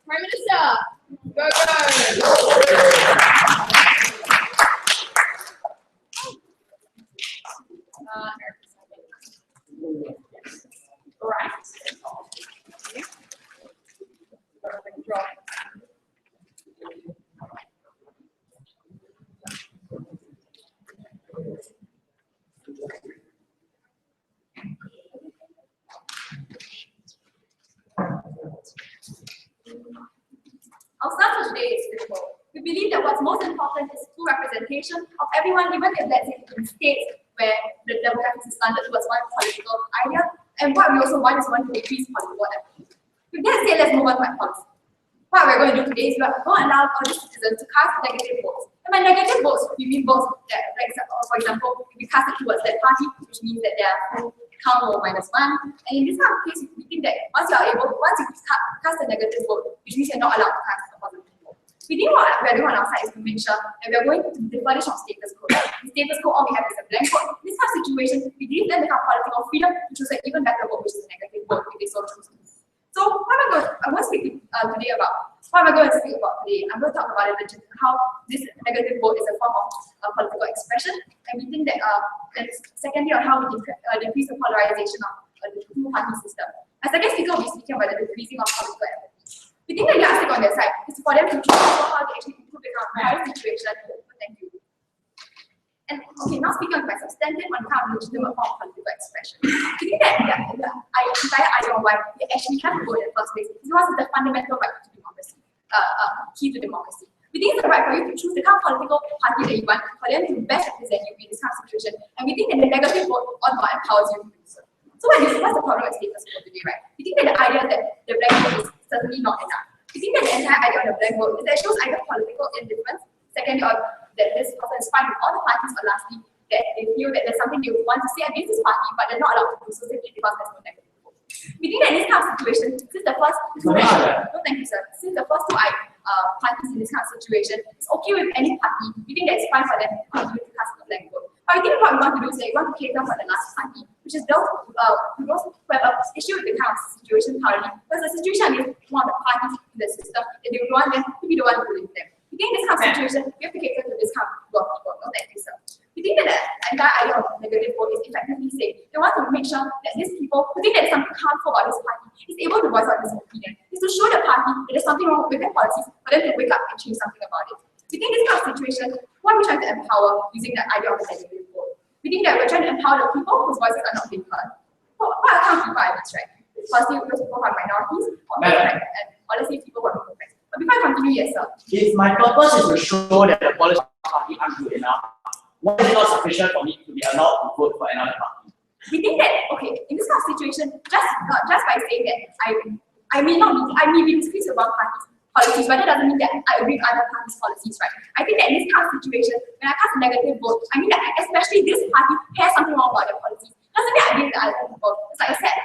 Prime Minister, go go. Right. Our start for today is simple. We believe that what's most important is full representation of everyone, even if let's say in states where the demographics is slanted towards one political idea, and what we also want is one to increase political empathy. With that said, let's move on to my policy. What we're going to do today is we are going to allow all the citizens to cast negative votes. And by negative votes, we mean votes that, like, for example, if we cast it towards that party, which means that they are count or -1. And in this kind of case, we think that once you cast a negative vote, which means you're not allowed to cast a positive vote. We think what we're doing on our side is to make sure that we're going to definish of status quo. The status quo, all we have is a blank vote. In this kind of situation, we give them the kind of political freedom to choose an even better vote, which is a negative vote if they so choose. So what am I going to speak today about? What am I going to speak about today? I'm going to talk about how this negative vote is a form of political expression, and we think that, and secondly, on how we decrease the polarization of the two-party system. As second speaker, we'll be speaking about the decreasing of political empathy. We think that the yardstick on their side is for them to choose how they actually improve the current situation. Thank you. And okay, now speaking on my substantive on how legitimate form of political expression. We think that the entire idea of why we actually have to vote in the first place is because it's the fundamental right to democracy, key to democracy. We think it's the right for you to choose the kind of political party that you want, for them to best represent you in this kind of situation. And we think that the negative vote on what empowers you to do so. So what's the problem with status quo today, right? We think that the idea that the blank vote is certainly not enough. We think that the entire idea of the blank vote is that it shows either political indifference, secondly, or that this person is fine with all the parties, or lastly, that they feel that there's something they want to say against this party, but they're not allowed to do so simply because there's no negative vote. We think that in this kind of situation, since the first thank you, sir. Since the first two parties in this kind of situation, it's okay with any party. We think that it's fine for them to continue to cast a blank vote. But we think what we want to do is that we want to cater for the last party, which is those who have an issue with the kind of situation currently, because the situation is one of the parties in the system, and they would want them to be the one who lead them. We think in this kind of situation, we have to cater to this kind of group of people. No, thank you, sir. We think that the entire idea of negative vote is effectively saying they want to make sure that these people who think that there's something harmful about this party is able to voice out this opinion. Is to show the party that there's something wrong with their policies for them to wake up and change something about it. We think this kind of situation, what we're trying to empower using the idea of the negative vote. We think that we're trying to empower the people whose voices are not being heard. What kind of people are these, right? Firstly, those people who are minorities, or let's say people who are immigrants. But before I continue, yes, sir. If my purpose is to show that the political party aren't good enough, why is it not sufficient for me to be allowed to vote for another party? We think that, okay, in this kind of situation, just by saying that I may be displeased with one party's policies, but that doesn't mean that I agree with other parties' policies, right? I think that in this kind of situation, when I cast a negative vote, I mean that especially this party has something wrong about their policies. Doesn't mean I agree with other people. It's like I said,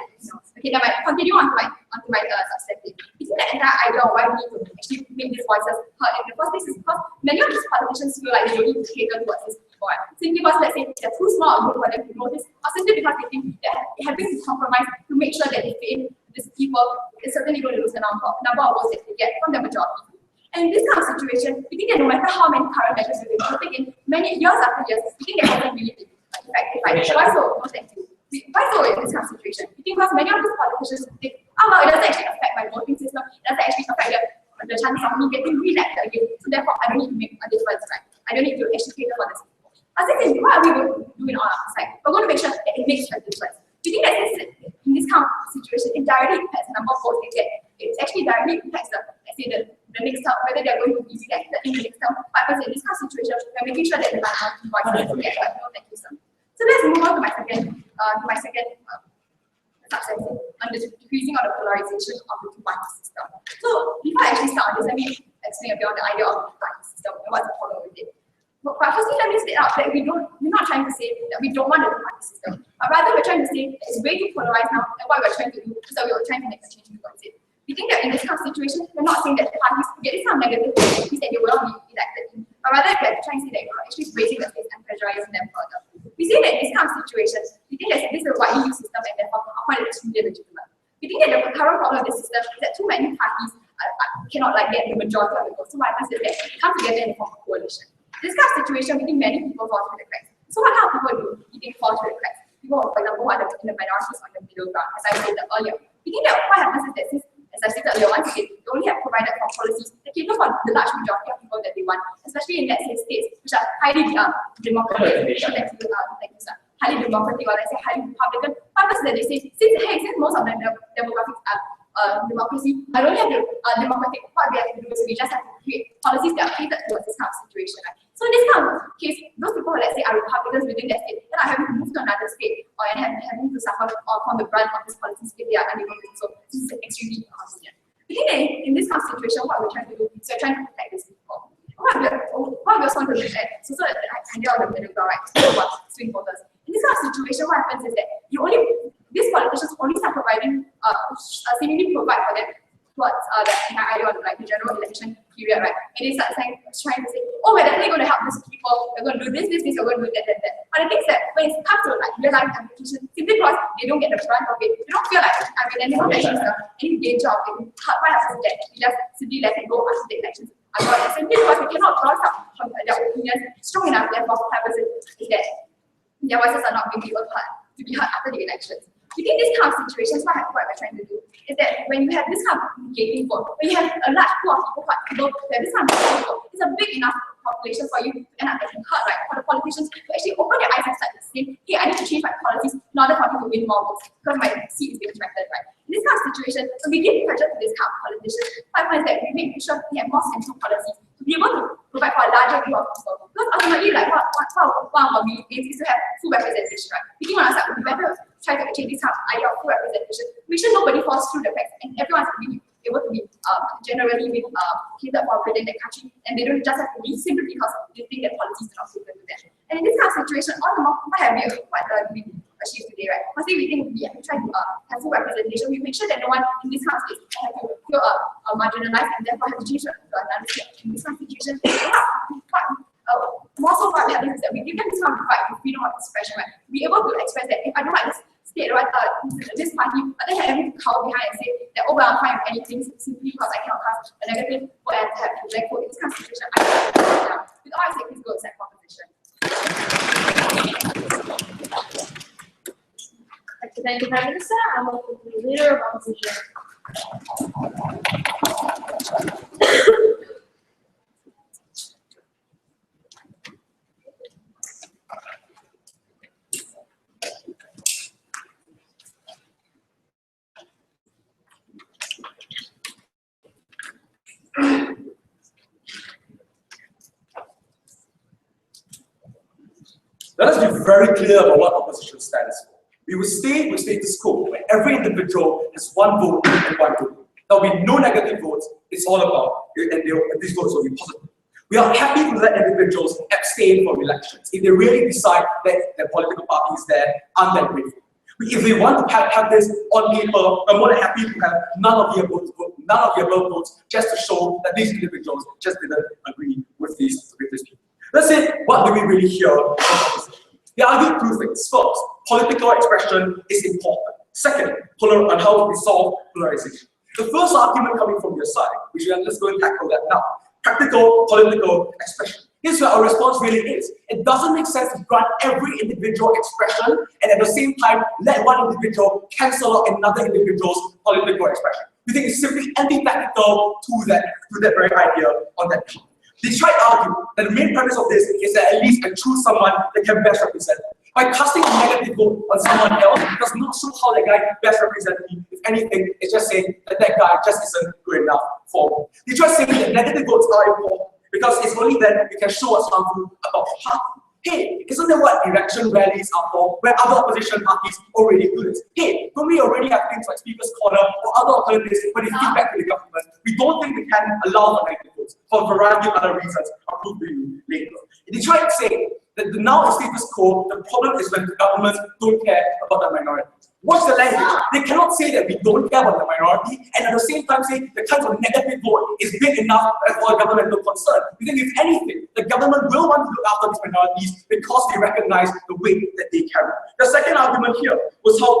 okay, now I continue on to my substantive. We think the entire idea of why we need to actually make these voices heard in the first place is because many of these politicians feel like they don't need to cater towards this people. Simply because, let's say, they're too small for them to notice, or simply because they think that having to compromise to make sure that they fit in these people is certainly going to lose the number of votes that they get from the majority. And in this kind of situation, we think that no matter how many current measures we've been putting in, many years after years, we think that hasn't really been effective. Why so? No, thank you. Why so in this kind of situation? Because many of these politicians think, oh well, it doesn't actually affect my voting system, it doesn't actually affect the chances of me getting re-elected again, so therefore I don't need to make a difference, right? I don't need to actually cater for this. I think what are we going to do in our side? We're going to make sure that it makes a difference. We think that in this kind of situation, it directly impacts the number of votes they get. It actually directly impacts the next term, whether they're going to be elected in the next term. But in this kind of situation, we're making sure that the minority voices get heard. No, thank you, sir. So let's move on to my second substantive on the decreasing of the polarization of the two-party system. So before I actually start on this, let me explain a bit on the idea of the two-party system and what's the problem with it. But firstly, let me state out that we're not trying to say that we don't want a two-party system, but rather we're trying to say that it's way too polarized now, and what we're trying to do is that we're trying to make a change towards it. We think that in this kind of situation, we're not saying that the parties get this kind of negative means that they will not be elected in, but rather we're trying to say that we're actually raising the stakes and pressurizing them further. We say that in this kind of situation, we think that this is a widely used system and therefore find it extremely legitimate. We think that the current problem of this system is that too many parties cannot like get the majority of the votes. So what happens is that they come together and form a coalition. This kind of situation, we think many people fall through the cracks. So what kind of people do you think fall through the cracks? People, for example, who are in the minorities on the middle ground, as I said earlier. We think that what happens is that since, as I stated earlier, once again, they only have provided for policies that cater for the large majority of people that they want, especially in, let's say, states which are highly democratic, highly democratic, or let's say highly Republican. What happens is that they say, since most of the demographics are democracy, I don't have the democratic, what we have to do is we just have to create policies that are catered towards this kind of situation. Right? So in this kind of case, those people who, let's say, are Republicans within that state, then are having to move to another state or having to suffer from the brunt of these policies if they are unable to do so. This is extremely inconvenient. I think that in this kind of situation, what we're trying to do is we're trying to protect these people. What we also want to look at, so that the idea of the middle ground, right, so about swing voters. In this kind of situation, what happens is that these politicians only start providing, seemingly provide for them towards the entire idea of like the general election period, right? And they start trying to say, oh, we're definitely going to help these people, we're going to do this, we're going to do that. But the thing is that when it comes to like real life application, simply because they don't get the brunt of it, they don't feel like they don't actually any danger of getting hurt. What happens is that we just simply let it go after the elections. Simply because we cannot voice out their opinions strong enough, therefore what happens is that their voices are not being able to be heard after the elections. Within this kind of situations, what we're trying to do is that when you have this kind of negating vote, when you have a large pool of people who have this kind of negating vote, it's a big enough population for you to end up getting hurt, right? For the politicians to actually open their eyes and start to say, hey, I need to change my policies in order for me to win more votes because my seat is being threatened, right? In this kind of situation, when we give pressure to this kind of politicians, what happens is that we make sure we have more central policies to be able to provide for a larger group of people. Because ultimately, like what our main aim is to have full representation, right? We think on our side, we better try to achieve this kind of idea of full representation. Make sure nobody falls through the cracks and everyone's able to be generally catered for within the country, and they don't just have to be simply because they think that policies do not cater to them. And in this kind of situation, all the more, what have we achieved today, right? Firstly, we think we have to try to have full representation. We make sure that no one in this kind of state have to feel marginalized and therefore have to change to another state. In this kind of situation, more so what happens is that we give them this kind of right, the freedom of expression, right? Be able to express that if I don't like this state, right, this party, but then having to cower behind and say that, oh, well, I'm fine with anything simply because I cannot cast a negative vote and have to let go in this kind of situation. I can't down. With all I say, please go accept proposition. Thank you, Prime Minister. I will be the leader of opposition. Let us be very clear about what opposition stands for. We will stay with status quo, where every individual has one vote and one vote. There will be no negative votes. It's all about, and these votes will be positive. We are happy to let individuals abstain from elections if they really decide that their political party is there and they're grateful. If they want to have this on paper, I'm more than happy to have none of the above votes just to show that these individuals just didn't agree with these people. Let's say, what do we really hear from opposition? They argue two things. First, political expression is important. Second, on how to resolve polarization. The first argument coming from your side, which we are just going to tackle that now, practical political expression. Here's where our response really is. It doesn't make sense to grant every individual expression and at the same time let one individual cancel out another individual's political expression. We think it's simply antithetical to that very idea on that count. They try to argue that the main premise of this is that at least I choose someone that can best represent me. By casting a negative vote on someone else does not show how that guy best represents me. If anything, it's just saying that that guy just isn't good enough for me. They try saying that negative votes are important because it's only then we can show us something about the party. Hey, isn't that what election rallies are for, where other opposition parties already do this? Hey, don't we already have things like Speaker's Corner or other alternatives when they feed back to the government? We don't think we can allow for negative votes for a variety of other reasons. I'll prove to you later. They try to say that now in status quo, the problem is when the governments don't care about the minority. What's the language? They cannot say that we don't care about the minority and at the same time say the kind of negative vote is big enough for governmental concern. We think if anything, the government will want to look after these minorities because they recognize the weight that they carry. The second argument here was how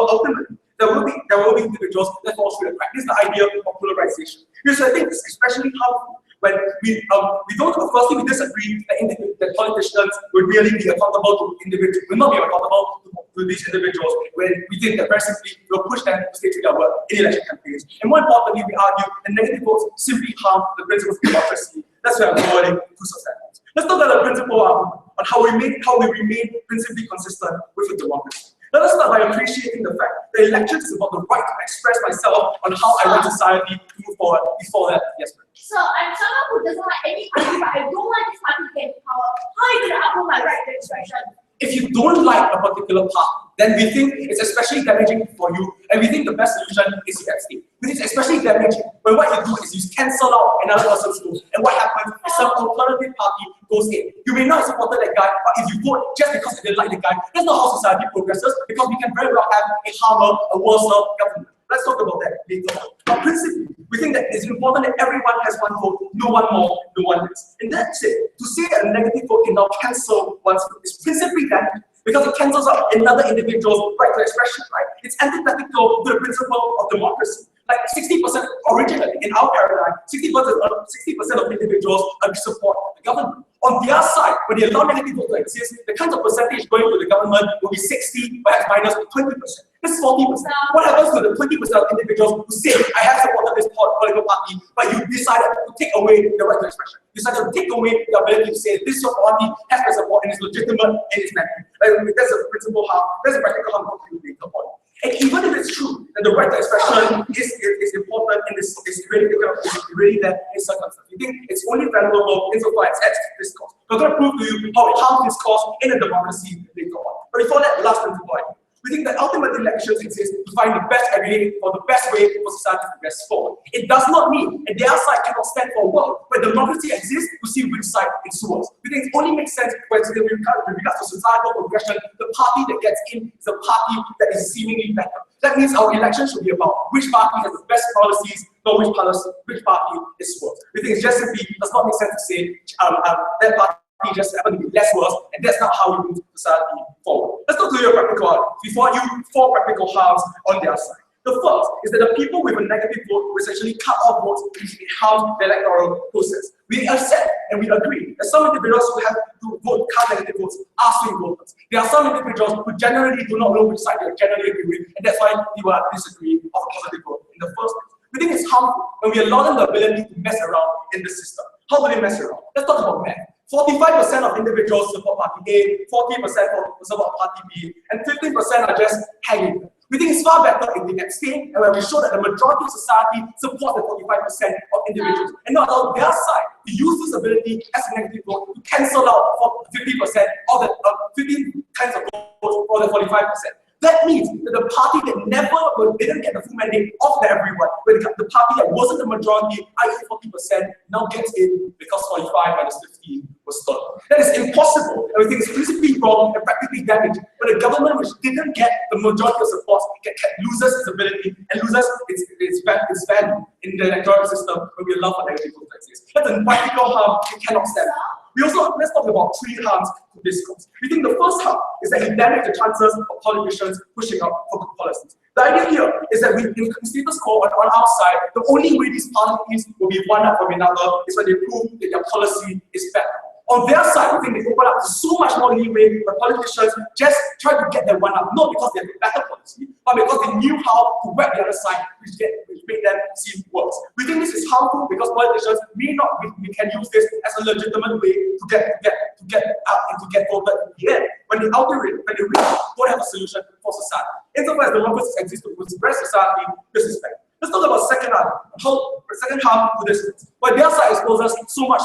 ultimately there will be individuals that fall through the crack. This is the idea of polarization. Because I think it's especially harmful when we don't, firstly, we disagree that politicians will really be accountable to individuals, will not be accountable to these individuals when we think that very simply we'll push them to stay to their word in election campaigns. And more importantly, we argue that negative votes simply harm the principles of democracy. That's why I'm avoiding two substantials. Let's talk about the principle on how we remain principally consistent with the democracy. Let us start by appreciating the fact that elections is about the right to express myself on how I want society to move forward. Before that, yes, ma'am. So I'm someone who doesn't like any party, but I don't want this party to get power. How are you going to uphold my right to expression? If you don't like a particular party, then we think it's especially damaging for you, and we think the best solution is to abstain. But it's especially damaging when what you do is you cancel out another person's vote, and what happens is some alternative party goes in. You may not have supported that guy, but if you vote just because you didn't like the guy, that's not how society progresses, because we can very well have a harmer, a worse government. Let's talk about that later on. But principally, we think that it's important that everyone has one vote, no one more, no one less. And that's it. To say that a negative vote can now cancel one's vote is principally that because it cancels out another individual's right to expression, right? It's antithetical to the principle of democracy. Like 60% originally in our paradigm, 60% of individuals support the government. On their side, when they allow negative vote to exist, the kinds of percentage going to the government will be 60, perhaps minus 20%. This is 40%. What happens to the 20% of individuals who say, I have supported this political party, but you decided to take away the right to expression? You decided to take away the ability to say, this your party has my support and is legitimate and is valid. That's a principle harm, that's a practical harm for you later on. And even if it's true that the right to expression is important and is really there in circumstances, we think it's only valuable insofar as it's discourse. We're going to prove to you how it harms discourse in a democracy later on. But before that, last principle, we think that ultimately elections exist to find the best way or the best way for society to progress forward. It does not mean that their side cannot stand for a world where democracy exists to see which side it towards. We think it only makes sense when with regards to societal progression, the party that gets in is a party that is seemingly better. That means our election should be about which party has the best policies, not which party is worse. We think it just simply does not make sense to say that party just happen to be less worse, and that's not how we move society forward. Let's talk to you practical before you 4 practical harms on their side. The first is that the people with a negative vote will essentially cut off votes which harm the electoral process. We accept and we agree that some individuals who have to vote cast negative votes are swing voters. There are some individuals who generally do not know which side they generally agree with, and that's why you are disagreeing of a positive vote in the first place. We think it's harmful when we allow them the ability to mess around in the system. How do they mess around? Let's talk about math. 45% of individuals support party A, 40% support party B, and 15% are just hanging. We think it's far better if we abstain and when we show that the majority of society supports the 45% of individuals and not allow their side to use this ability as a negative vote to cancel out for 50% of the 15 kinds of votes for the 45%. That means that the party that didn't get the full mandate of everyone, when the party that wasn't the majority, i.e. 40%, now gets in because 45 minus 15 was stolen. That is impossible, and we think it's principally wrong and practically damaging. When a government which didn't get the majority of support loses its ability and loses its value in the electoral system when we allow for negative vote to exist. That's a practical harm we cannot stand. Let's talk about 3 harms to discourse. We think the first harm is that it damages the chances of politicians pushing up for good policies. The idea here is that in status quo on our side, the only way these parties will be one up from another is when they prove that their policy is better. On their side, we think they open up to so much more leeway for politicians just try to get their one up, not because they have a better policy, but because they knew how to whack the other side, which made them seem worse. We think this is harmful because politicians we can use this as a legitimate way to get out and to get voted in the end. When they really don't have a solution for society. Insofar as democracy exists to progress society, this is bad. Let's talk about second harm to this. But their side exposes so much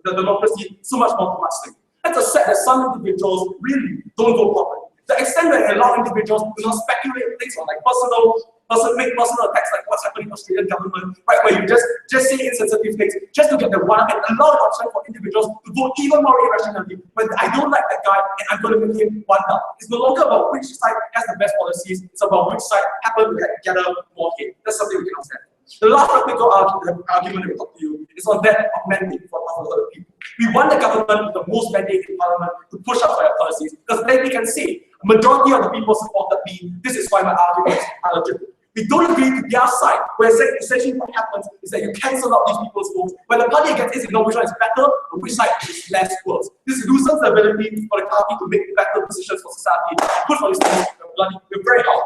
the democracy so much more to much things. Let's accept that some individuals really don't vote properly. The extent that they allow individuals to not speculate things on like make personal attacks like what's happening in the Australian government, right, where you just say insensitive things just to get the one up and allow the option for individuals to vote even more irrationally. When I don't like that guy and I'm going to make him one up. It's no longer about which side has the best policies, it's about which side happens to gather more hate. That's something we cannot stand. The last practical argument that we talk to you is on that of mandate for other people. We want the government with the most mandate in parliament to push up for their policies because then we can say majority of the people supported me, this is why my arguments are legitimate. We don't agree to their side, where essentially what happens is that you cancel out these people's votes. When the party against is ignore which one is better or which side is less worse. This loosens the ability for the party to make better decisions for society. Good for instance, we're very hard.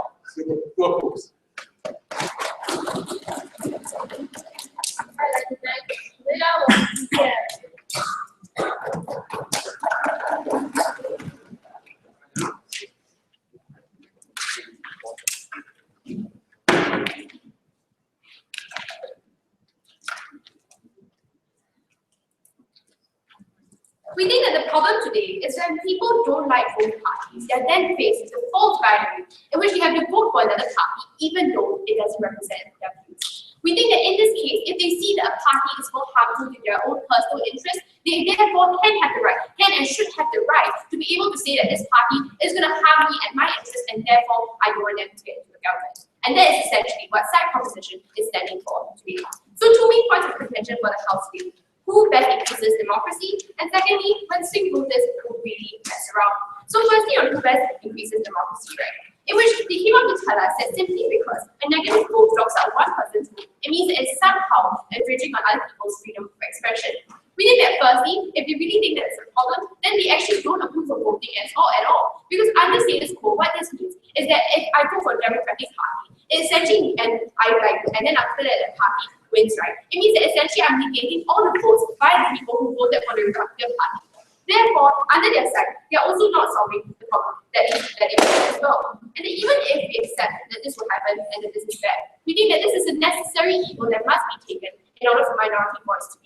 We're opposed. We think that the problem today is when people don't like both parties, they are then faced with the false binary in which they have to vote for another party even though it doesn't represent their views. We think that in this case, if they see that a party is more harmful to their own personal interests, they therefore can and should have the right to be able to say that this party is going to harm me and my interests and therefore I don't want them to get into the government. And that is essentially what side proposition is standing for today. So two main points of contention for the House today. Who best increases democracy, and secondly, when swing voters will really mess around. So firstly, on who best increases democracy, right? In which they came up to tell us that simply because a negative vote blocks out one person's vote, it means that it's somehow infringing on other people's freedom of expression. We think that firstly, if they really think that it's a problem, then they actually don't approve of voting at all. Because under status quo, what this means is that if I vote for a Democratic Party, it essentially, and then after that the party wins, right? It means that essentially I'm negating all the votes by the people who voted for the Republican Party. Therefore, under their side, they are also not solving the problem that they face as well. And even if we accept that this will happen and that this is bad, we think that this is a necessary evil that must be taken in order for minority voice to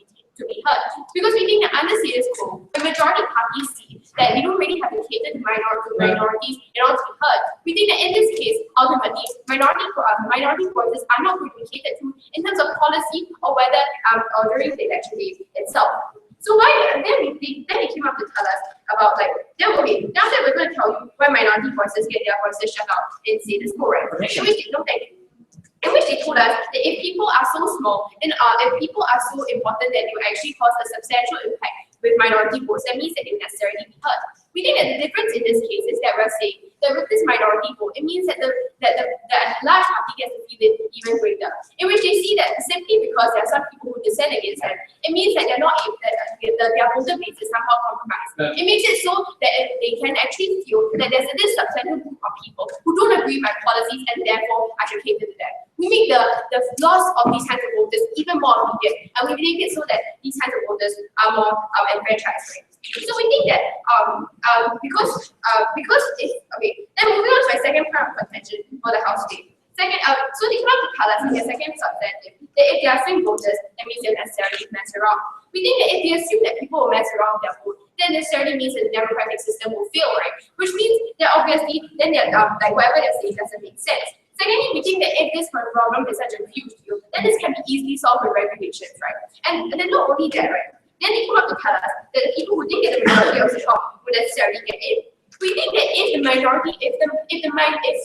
be heard. Because we think that under status quo, the majority parties see that we don't really have to cater to minorities in order to be heard. We think that in this case, ultimately, minority voices are not going to be catered to in terms of policy or whether or during the election day itself. So then they came up to tell us about now that we're going to tell you why minority voices get their voices shut out in status quo, right? In which they told us that if people are so small and if people are so important that they will actually cause a substantial impact with minority votes, that means that they necessarily be heard. We think that the difference in this case is that we're saying that with this minority vote, it means that the large party gets to feel it even greater. In which they see that simply because there are some people who dissent against them, it means that they're not their voter base is somehow compromised. It makes it so that they can actually feel that there's this substantial group of people who don't agree with my policies and therefore I should cater to them. We make the loss of these kinds of voters even more immediate, and we make it so that these kinds of voters are more enfranchised. Right? So we think that because then moving on to my second part of contention for the House today. Second, so they cannot tell us in their second substantive that if they are swing voters, that means they'll necessarily mess around. We think that if they assume that people will mess around their vote, then necessarily means that the democratic system will fail, right? Which means that obviously then whatever they're saying doesn't make sense. Secondly, we think that if this problem is such a huge deal, then this can be easily solved with regulations, right? And then not only that, right? Then they come up to tell us that the people who didn't get the majority of the top would necessarily get in. We think that if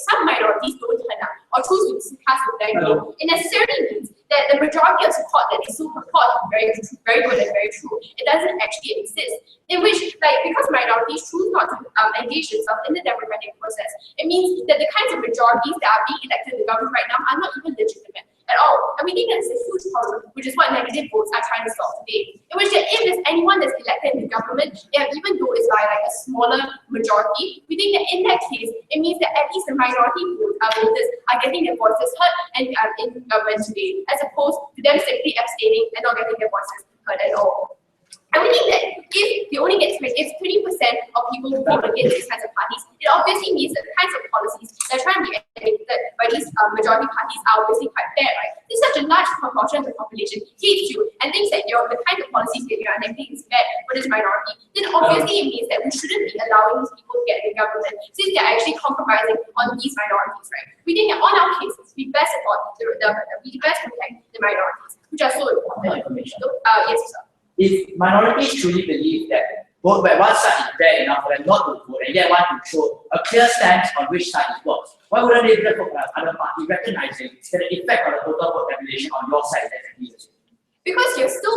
some minorities don't turn up or choose to cast a blank vote, it necessarily means that the majority of support that they so purport to be very good and very true, it doesn't actually exist. In which, because minorities choose not to engage themselves in the democratic process, it means that the kinds of majorities that are being elected in the government right now are not even legitimate at all. And we think that's a huge problem, which is what negative votes are trying to solve today. In which that if there's anyone that's elected in the government, even though it's by a smaller majority, we think that in that case, it means that at least the minority voters are getting their voices heard and in government today, as opposed to them simply abstaining and not getting their voices heard at all. And we think that if 20% of people who vote against these kinds of parties, it obviously means that the kinds of policies that are trying to be enacted by these majority parties are obviously quite bad, right? If such a large proportion of the population hates you and thinks that the kind of policies that you're enacting is bad for this minority, then obviously it means that we shouldn't be allowing these people to get in the government since they're actually compromising on these minorities, right? We think that on our cases, we best support we best protect the minorities, which are so important. So, yes, sir. If minorities truly believe that both by one side is bad enough for them not to vote and yet want to show a clear stance on which side is worse, why wouldn't they vote for another party recognizing that the effect of the total vote tabulation on your side is exactly the same? Because you're still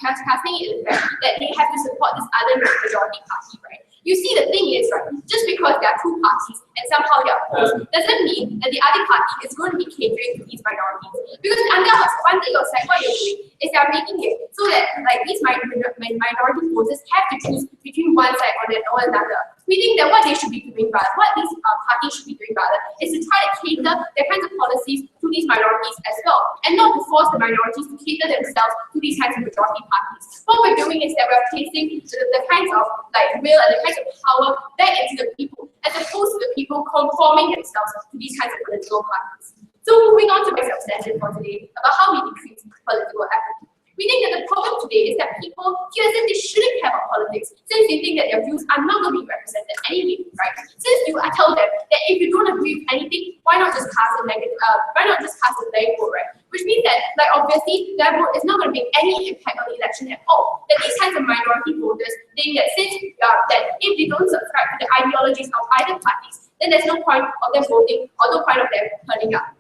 casting it in the fact that they have to support this other majority party, right? You see, the thing is, right, just because there are two parties and somehow they are opposed, doesn't mean that the other party is going to be catering to these minorities. Because under your side, what you're doing is they're making it so that like these minority voters have to choose between one side or another. We think that what they should be doing rather, what these parties should be doing rather, is to try to cater their kinds of policies to these minorities as well, and not to force the minorities to cater themselves to these kinds of majority parties. What we're doing is that we're placing the kinds of like will and the kinds of power back into the people, as opposed to the people conforming themselves to these kinds of political parties. So moving on to my substantive for today about how we decrease political apathy. We think that the problem today is that people feel as if they shouldn't care about politics, since they think that their views are not going to be represented anyway, right? Since you tell them that if you don't agree with anything, why not just cast a negative, why not just cast a blank vote, right? Which means that, like, obviously, their vote is not going to make any impact on the election at all. That these kinds of minority voters think that since that if they don't subscribe to the ideologies of either parties, then there's no point of them voting or no point of them turning up.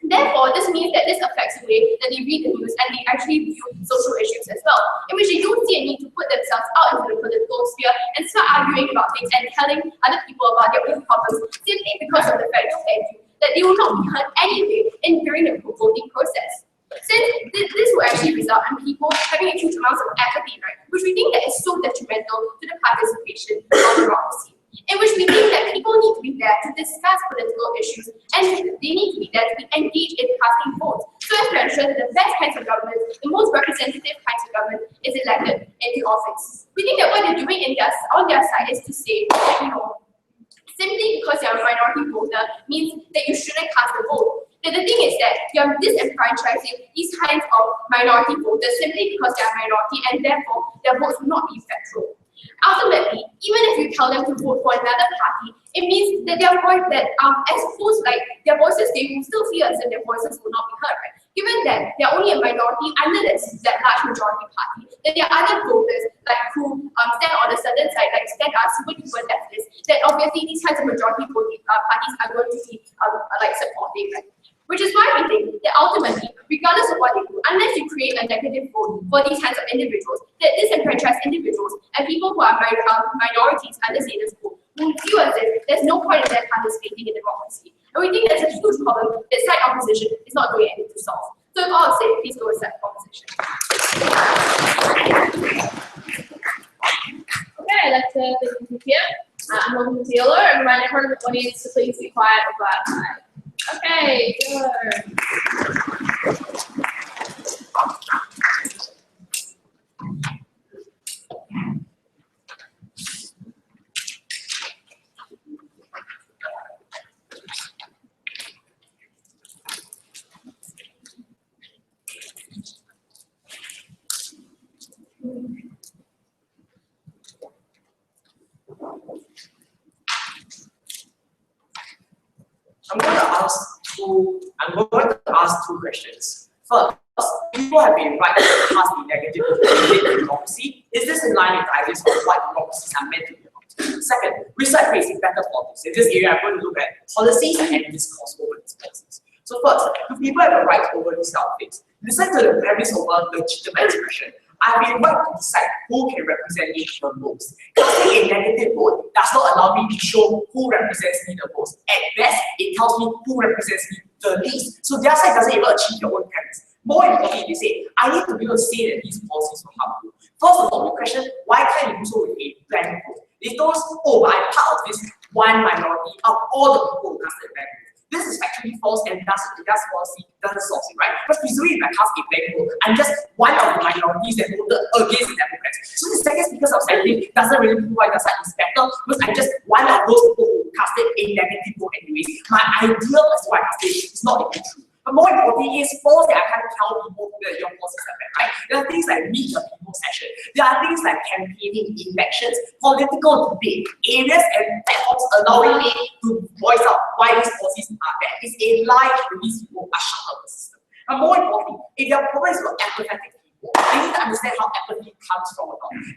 Therefore, this means that this affects the way that they read the news and they actually view social issues as well, in which they don't see a need to put themselves out into the political sphere and start arguing about things and telling other people about their own problems simply because of the fact that they will not be heard anyway during the voting process. Since this will actually result in people having a huge amounts of apathy, right, which we think that is so detrimental to the participation of democracy, in which we think that people need to be there to discuss political issues and they need to be there to be engaged in casting votes, so as to ensure that the best kinds of government, the most representative kinds of government is elected into office. We think that what they're doing on their side is to say that, you know, simply because you're a minority voter means that you shouldn't cast a vote. But the thing is that you're disenfranchising these kinds of minority voters simply because they are minority and therefore their votes will not be effectual. Ultimately, even if you tell them to vote for another party, it means that their voice, as opposed like their voices, they will still feel as if their voices will not be heard, right? Given that they're only a minority under that large majority party, then there are other voters like who stand on a certain side, like stand are super duper leftists, that obviously these kinds of majority voting parties are going to be like supporting, right? Which is why we think that ultimately, regardless of what they do, unless you create a negative vote for these kinds of individuals, that disenfranchised individuals and people who are minorities under status quo will feel as if there's no point in them participating in democracy. And we think that's a huge problem that side opposition is not doing anything to solve. So if all say, please go with side opposition. Okay, I'd like to begin here. I'm welcome to Taylor. Everyone in front of the audience to please be quiet or quiet. Okay, good. I'm going to ask two questions. First, people have been right to cast the negative in democracy. Is this in line with the ideas of what democracies are meant to be about? Second, which side facing better politics? In this area, I'm going to look at policies and discourse over these policies. So first, do people have a right over these kind of things? Listen to the premise over legitimate expression. I've been right to decide who can represent me the most. Casting a negative vote does not allow me to show who represents me the most. At best, it tells me who represents me the least. So their side doesn't even achieve their own premise. More importantly, they say, I need to be able to say that these policies will harm you. First of all, the question, why can't you do so with a blank vote? They told us, oh, but I'm part of this one minority of all the people who casted a blank vote. This is actually false and that's policy doesn't solve it, right? Because presumably if I cast a blank vote, I'm just one of the minorities that voted against the Democrats. So the second speakers of scientific doesn't really prove why the side is better, because I'm just one of those people who casted a negative vote anyways. My idea as to why I casted is not even true. But more importantly, it's false that I can't tell people that your policies are bad, right? There are things like meet the people session. There are things like campaigning, elections, political debate, areas and platforms allowing me to voice out why these policies are bad. It's a lie that these people are shut out of the system. And more importantly, if your problem is about apathetic people, they need to understand how apathy comes from.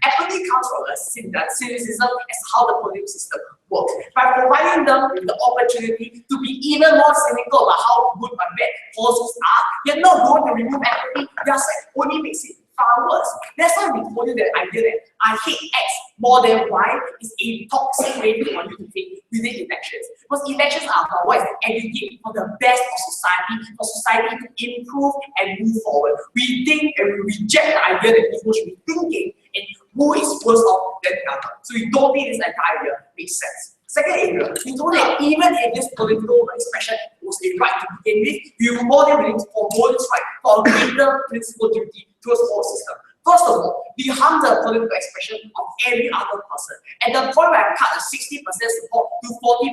Apathy comes from a cynicism as how the political system works. By providing them with the opportunity to be even more cynical about how good or bad policies are, you're not going to remove apathy, just only makes it far worse. That's why we told you that idea that I hate X more than Y is a toxic way for you to think within elections. Because elections are about what is aggregate for the best of society, for society to improve and move forward. We think and we reject the idea that people should be thinking in who is worse off than the other. So we don't think this entire idea makes sense. Second area, we told that even if this political expression was a right to begin with, we were more than willing to forego this right for a greater principal duty towards the whole system. First of all, we harm the political expression of every other person. At the point where I cut a 60% support to 40%,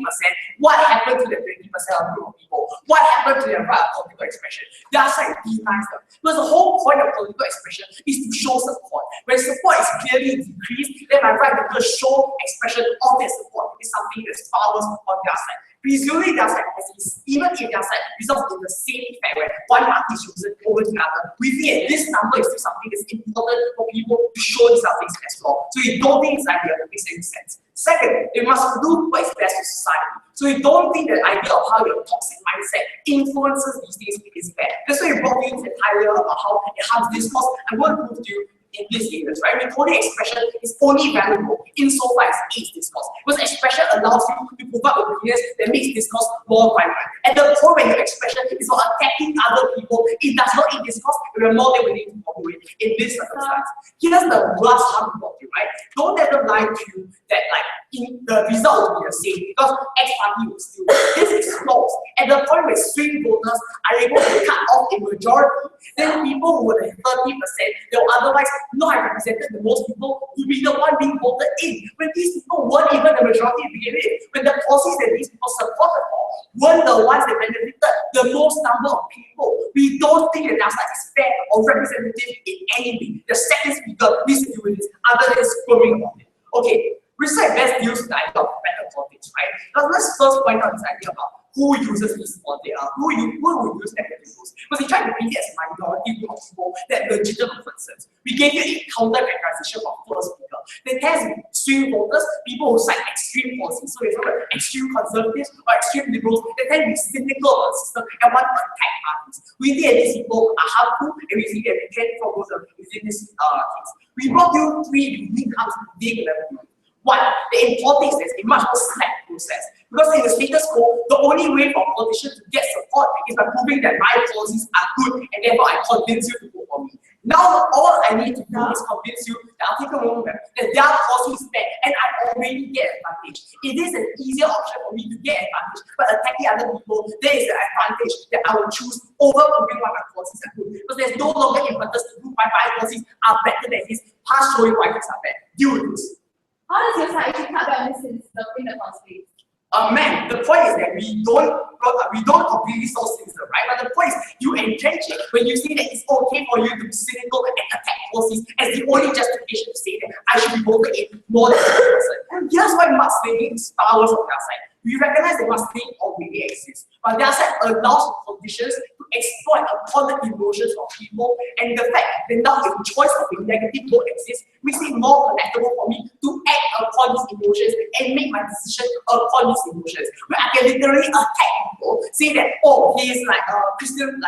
what happened to the 20% of group of people? What happened to their right of political expression? The other side denies them. Because the whole point of political expression is to show support. When support is clearly decreased, then my right to show expression of their support is something that's far worse on their side. Presumably their side, even if their side results in the same effect where one party is chosen over the other, we think this number is still something that's important for people to show these things as well. So we don't think this idea makes any sense. Second, they must do what is best for society. So we don't think the idea of how your toxic mindset influences these things is bad. That's why we brought you this entire about how it harms discourse. I'm going to prove to you in these areas, right? Rhetoric expression is only valuable insofar as it is discourse. Because expression allows you to provide opinions that makes discourse more vibrant. At the point when your expression is about attacking other people, it does not in discourse, we are more than willing to cooperate in this circumstance. Here's the worst harm about you, right? Don't let them lie to you that the result will be the same because X party will still win. This is false. At the point where swing voters are able to cut off a majority, then people who were the 30%, they will otherwise not have represented the most people to be the one being voted in. When these people weren't even the majority to begin with, when the policies that these people supported for weren't the ones that benefited the most number of people, we don't think that their side is fair or representative in any way. The second speaker needs to do with this other than squirming about it. Okay, research best deals with the idea of better politics, right? Now let's first point out this idea about who uses this politics, who will use negative rules. Because he tried to bring it as a minority group of people that legitimate concerns. We gave you a counter-characterization of first speaker. There tends to be swing voters, people who cite extreme policies. So there's extreme conservatives or extreme liberals that tend to be cynical about the system and want to attack parties. We think that these people are harmful and we think that we can focus on within this case. We brought you three unique harms to dig level. One, the importance is a much more slack process. Because in the status quo, the only way for politicians to get support is by proving that my policies are good and therefore I convince you to vote for me. Now all I need to do is convince you that I'll take a moment that their policy is bad and I already get advantage. It is an easier option for me to get advantage, but attacking other people, there is an advantage that I will choose over proving why my policies are good. Because there's no longer impetus to prove why my policies are better than his, past showing why his are bad. Deal with this. How does your side actually cut down this in the first place? Man, the point is that we don't completely solve cynicism, right? But the point is you entrench it when you say that it's okay for you to be cynical and attack policies as the only justification to say that I should be voted in more than one person. And here's why mudslinging is powerless on their side. We recognize that mudslinging already exists, but their side allows politicians to exploit upon the emotions of people, and the fact that now a choice of a negative vote exists makes it more connectable for me to act upon these emotions and make my decision upon these emotions. Where I can literally attack people, say that, oh, he is like a Christian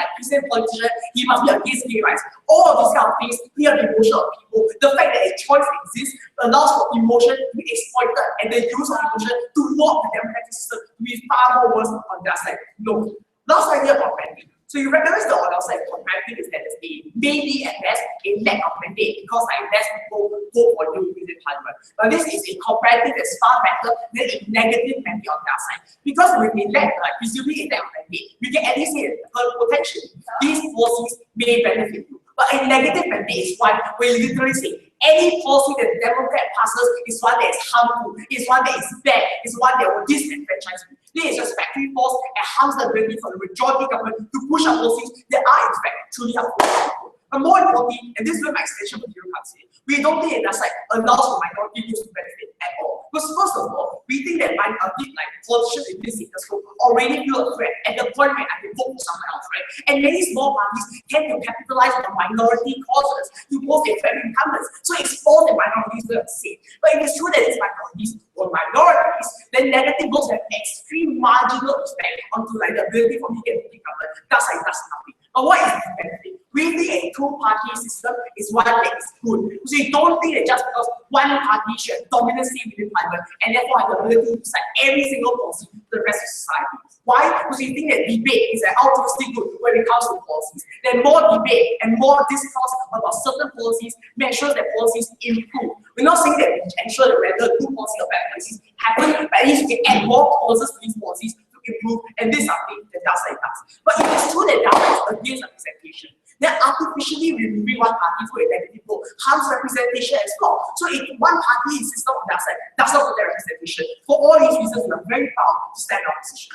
politician, he must be against gay rights. All of these kind of things clear the emotion of people. The fact that a choice exists allows for emotion to be exploited and the use of emotion to warp the democratic system to be far more worse on their side. No. Last idea about mandate. So you recognize the other side of mandate is that there's maybe at best a lack of mandate because less people vote for you within parliament. But this is a comparative that's far better than a negative mandate on their side. Because with a lack, presumably a lack of mandate, we can at least say potentially these policies may benefit you. But a negative mandate is one where you literally say any policy that the Democrat passes is one that is harmful, is one that is bad, is one that will disenfranchise you. This is just factory force and harms the ability for the majority government to push out policies that are in fact truly harmful. But more importantly, and this is where my extension of the Euro comes in, we don't think that side allows for minority groups to benefit at all. Because first of all, we think that politicians in this status quo already feel a threat at the point where I can vote for someone else, right? And many small parties tend to capitalize on minority causes to pose a threat to incumbents. So expose the minorities to the same. But if it's true that these minorities were minorities, then negative votes have extreme marginal effect onto the ability for me to get the incumbent. That's does nothing. But what is the benefit? We think a two-party system is one that is good. So you don't think that just because one party should dominancy within parliament and therefore have the ability to decide every single policy for the rest of society. Why? Because you think that debate is an altruistic good when it comes to policies. Then more debate and more discourse about certain policies make sure that policies improve. We're not saying that we ensure that whether good policy or bad policies happen, but at least we can add more clauses to these policies to improve, and this is something that does like that. But if it's true that DAO is against representation, then artificially removing one party for a negative vote harms representation as well. So if one party insists on that side, does not put their representation. For all these reasons, we are very proud to stand in our position.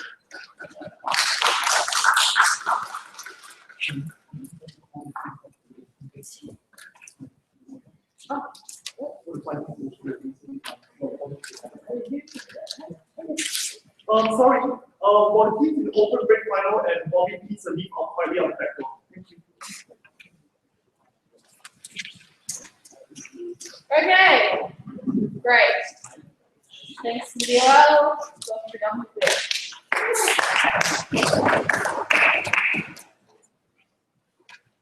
Sorry, for the team in the open break final and Bobby, please leave off quietly on the background. Thank you. Okay, great. Thanks, Nilo. We're done with this.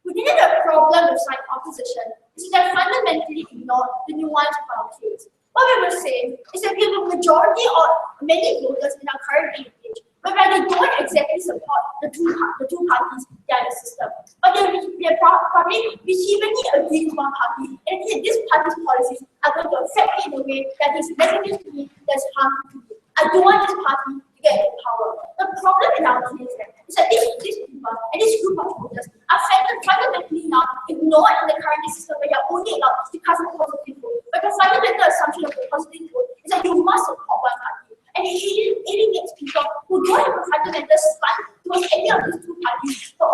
We think that the problem with side opposition is that fundamentally ignore the nuance of our case. What we were saying is that we have a majority or many voters in our current age, whereby they don't exactly support the two parties that are in the system. But they probably vehemently agree with one party, and this party's policies are going to affect me in a way that is negative to me, that's harmful to me. I don't want this party to get into power. The problem in our case is that these people and this group of voters are fundamentally now ignored in the current system where you're only allowed to cast a positive vote. But the fundamental assumption of the positive vote is that you must support one party. And it alienates people who don't have a fundamental stand towards any of these two parties, but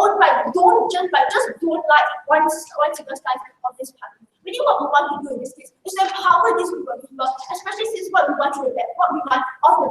just don't like one single stand of this party. Really, what we want to do in this case is to empower these group of people, especially since what we want off the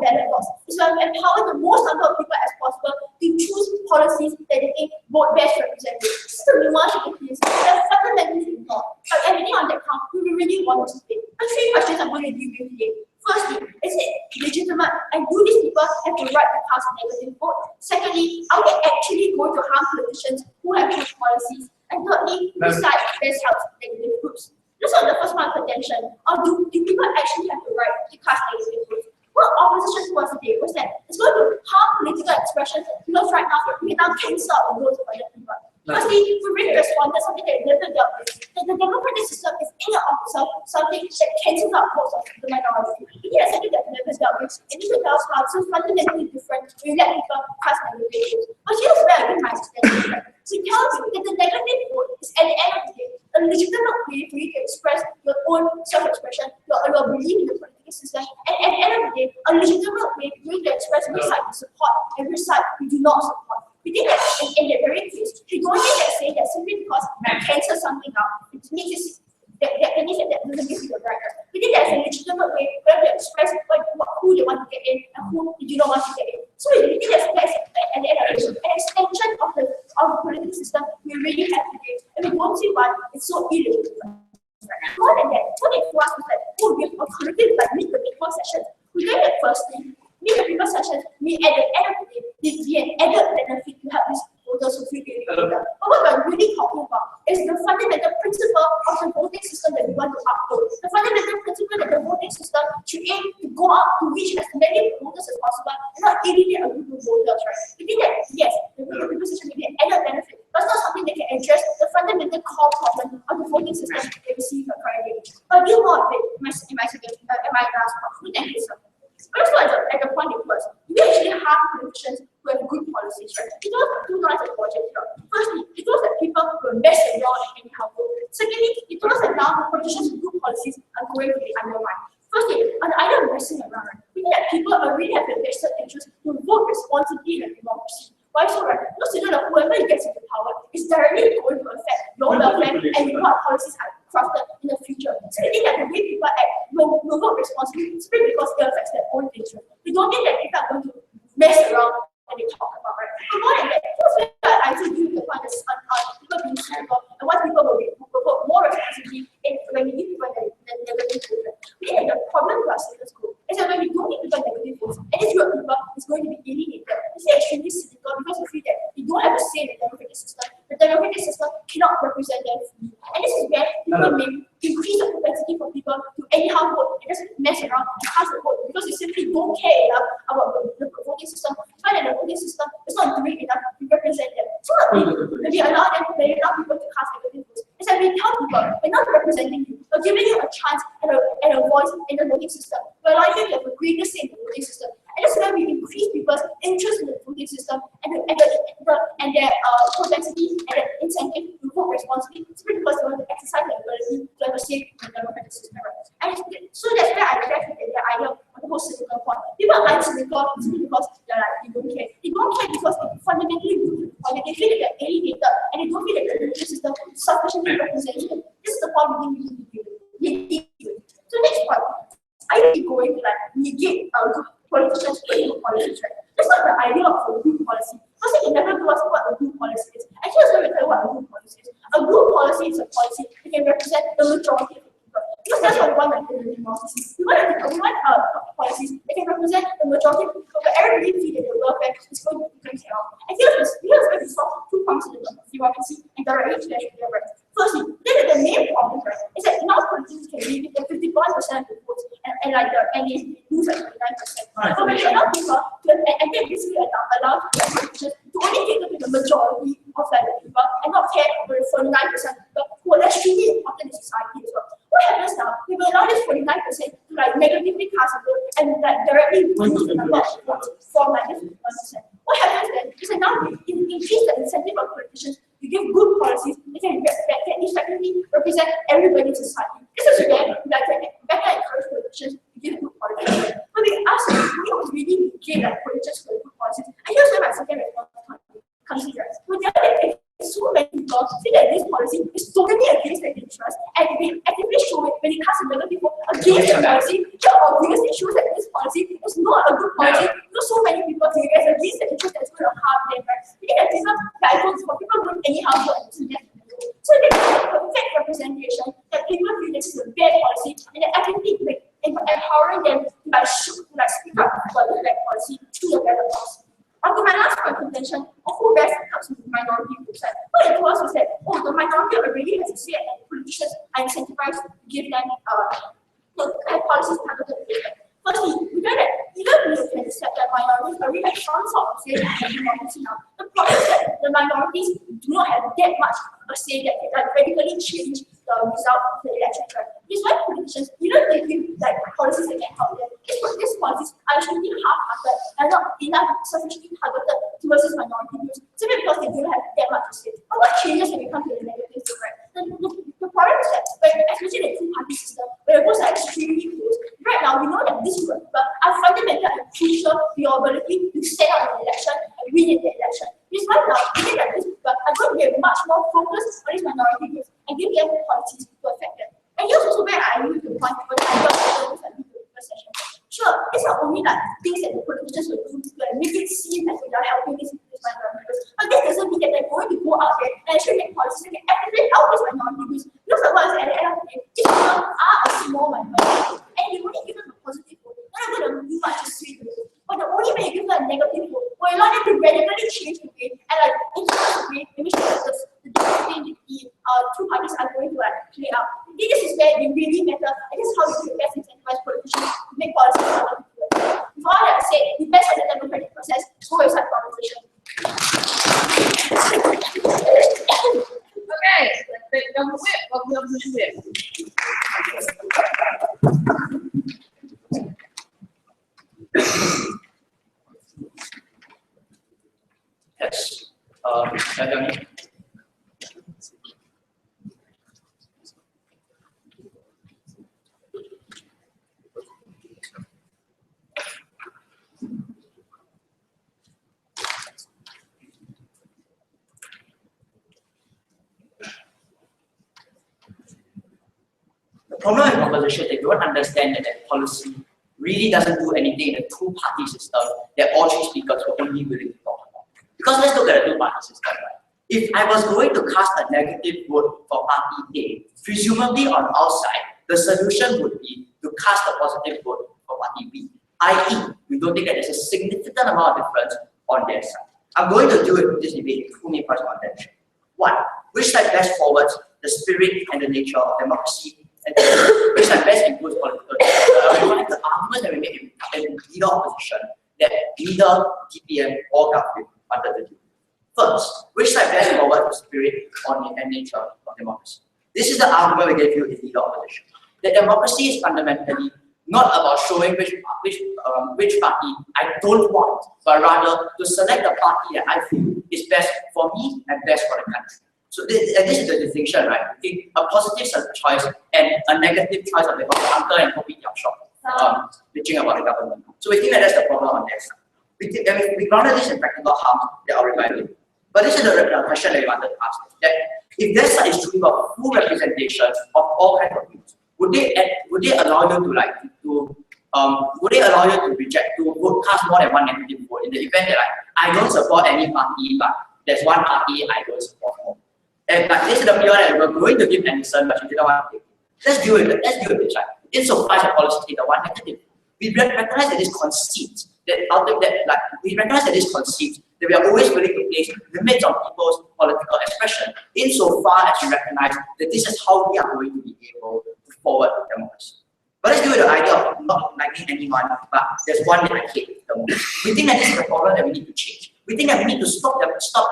ballot box, is to empower the most number of people as possible to choose policies that they think vote best represent. This is the nuance of the case. They're fundamentally ignored. But everything on that count, we really want to speak. The three questions I'm going to deal with today. Firstly, is it legitimate, and do these people have the right to cast a negative vote? Secondly, are we actually going to harm politicians who have good policies? And thirdly, which side best helps negative groups? This is the first one contention. Or do people actually have the right to cast negative votes? What opposition was today was that it's going to harm political expression because right now we can now cancel out the votes of other people. Firstly, we really responded something that never dealt with. That the democratic system is in and of itself something that cancels out votes of the minority. It is something that never dealt with. And this is now so fundamentally different when you let people cast negative votes. But here's where I get my understanding. So it tells you that the negative vote is at the end of the day a legitimate way for you to express your own self-expression, your belief in the political system, and at the end of the day, a legitimate way for you to express which side you support and which side you do not support. We think that in the very case, we don't need to say that simply because we cancel something out, it makes it that doesn't give you the right. We think that's a legitimate way for them to express who they want to get in and who they do not want to get in. So we think that's at the end of the day, an extension of the political system we really have today, and we don't see why it's so illegitimate. More than that, what they want is that we have alternative like meet the people sessions. We think that firstly, meet the people sessions, we at the end of the day, be an added benefit to help these voters who feel really better. But what we're really talking about is the fundamental principle of the voting system that we want to uphold. The fundamental principle that the voting system should aim to go out to reach as many voters as possible and not alienate a group of voters, right? We think that yes, the people system may be an added benefit, but it's not something that can address the fundamental core problem of the voting system that we see for currently. But deal more of it in my last part. Thank you so much. Also, at the point it was, we actually have politicians who have good policies, right? It was two lines of logic here. Firstly, it was that people were mess around and anyhow vote. Secondly, it was that now politicians with good policies are going to be undermined. Firstly, on either messing around, we think that people already have a vested interest to vote responsibly in a democracy. Why so, right? Because you know that whoever gets into power is directly going to affect your welfare and what policies are crafted in the future. So we think that the way people act will vote responsibly simply because it affects their own interest. We don't think that people are going to mess around when they talk about, right? But more than that, because we are actually doing the point that's people being cynical and what people will vote more responsibly when we give people the negative vote. We think that the problem to our status quo is that when we don't give people negative votes, and this group of people is going to be alienated. This is extremely cynical because we feel that we don't have a say in the democratic system. The democratic system cannot them free. And this is where people may increase the propensity for people to anyhow vote and just mess around and cast a vote because they simply don't care enough about the voting system, find that the voting system is not doing enough to represent them. So when we allow people to cast negative votes, it's like we tell people, we're not representing you, we're giving you a chance and a voice in the voting system. We're allowing you to have a greater say in the voting system. And that's where we increase people's interest in the voting system and their propensity and their incentive to vote responsibly, simply because they want to exercise their ability to have a say in the democratic system. And so that's where I get the idea of the whole cynical point. People are cynical simply because they're like, they don't care. They don't care because they fundamentally they feel that they're alienated and they don't feel that the political system is sufficiently representative. This is the point we need to do. So next point, are you going to negate good politicians for good policies, right? That's not the idea of a good policy. First thing, you never know what a good policy is. Actually, I'm going to tell you what a good policy is. A good policy is a policy that can represent the majority of people. Because that's what we want in the democracy. We want policies that can represent the majority of people, but everybody feel that their welfare is going to be taken care of. And here's where we solve 2 points in the democracy and directly to their rights. Firstly, the main problem, right, is that now politicians can leave with 51% of the votes and they lose 29%. So when you allow people to, and they basically allow politicians to only cater to the majority of the people and not care for the 49% of people who are extremely important in society as well. What happens now? We will allow this 49% to negatively cast a vote and directly lose the number of votes from this 51%. What happens then is that now we increase the incentive of politicians to give good policies that can effectively represent everybody in society. This is where we better encourage politicians to give good policies. When we ask who really give politicians for good policies, and here's where my second response comes in. We know that so many people see that this policy is totally against their interest, and we actively show it when it comes to negative people against the policy. It obviously shows that this policy is not a good policy. Because so many people think it's against the interest that's going to harm them, right? We think that these are guidelines for people going anyhow to understand. So they have a perfect representation that people feel this is a bad policy, and they're actively empowering them to speak up about the bad policy to the better policy. On to my last point contention of who best comes with the minority groups. What it was is that the minority already has a say and politicians are incentivized to give them policies targeted to them. Firstly, we know that even we can accept that minorities already have some sort of say in democracy now. The problem is that the minorities do not have that much of a say that can radically change the result of the election. This is why politicians, even they give policies that can help them, these policies are actually half-hearted and not enough sufficiently targeted towards these minority groups, simply because they don't have that much to say. But what changes when it comes to the negative thing, right? The problem is that, especially the two-party system, where the votes are extremely close, right now we know that these people are fundamental and crucial to your ability to stand out in the election and win in the election. This is why now we think that these people are going to be much more focused on these minority groups and give them policies to affect them. And here's also where I use the point when I got the session. Sure, it's not only things that the politicians will do to make it seem as if they are helping these minority groups, but this doesn't mean that they're going to go out there and actually make policies that can actively help these minority groups. Because of course, at the end of the day, these people are a small minority, and you only give them a positive vote. They're not going to do much to sway them. But the only way you give them a negative vote will allow them to radically change the way and influence the way in which the two parties are going to play out. This is where they really matter, and this is how we can best incentivize politicians to make policies for other people. Before all that said, we best the democratic process go inside politician. Okay, let's take number whip. Welcome to the whip. Yes. Danny. The problem in opposition, they don't understand that policy really doesn't do anything in a two-party system that all three speakers were only willing to talk about. Because let's look at a two-party system, right? If I was going to cast a negative vote for party A, presumably on our side, the solution would be to cast a positive vote for party B, i.e., we don't think that there's a significant amount of difference on their side. I'm going to do this debate in two main points of contention. One, which side best forwards the spirit and the nature of democracy, and which are best influence political. The argument that we make in leader opposition that neither DPM or government wanted to do. First, which side best forward the spirit and nature of democracy? This is the argument we gave you in leader opposition. That democracy is fundamentally not about showing which party I don't want, but rather to select the party that I feel is best for me and best for the country. So this is the distinction, right? Between a positive choice and a negative choice of the uncle and copy your shop, bitching about the government. So we think that that's the problem on their side. We grounded this in practical harm that are revival. But this is the question that we wanted to ask: that if their side is truly about full representation of all kinds of views, would they allow you to reject, to vote, cast more than one negative vote in the event that I don't support any party, but there's one party I don't support more? And this is the PR that we're going to give Anderson, but she didn't want to take it. Let's deal with it, right? Insofar as the policy take the one negative, we recognize that this conceit that we are always willing to place limits on people's political expression, insofar as we recognize that this is how we are going to be able to forward democracy. But let's deal with the idea of not liking anyone, but there's one that I hate the most. We think that this is a problem that we need to change. We think that we need to stop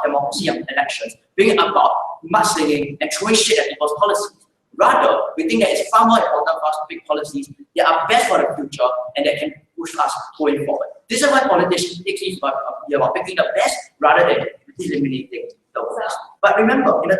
democracy and elections, bringing about mudslinging and throwing shit at people's policies. Rather, we think that it's far more important for us to pick policies that are best for the future and that can push us going forward. This is why politicians think about picking the best rather than eliminating the worst. But remember, in the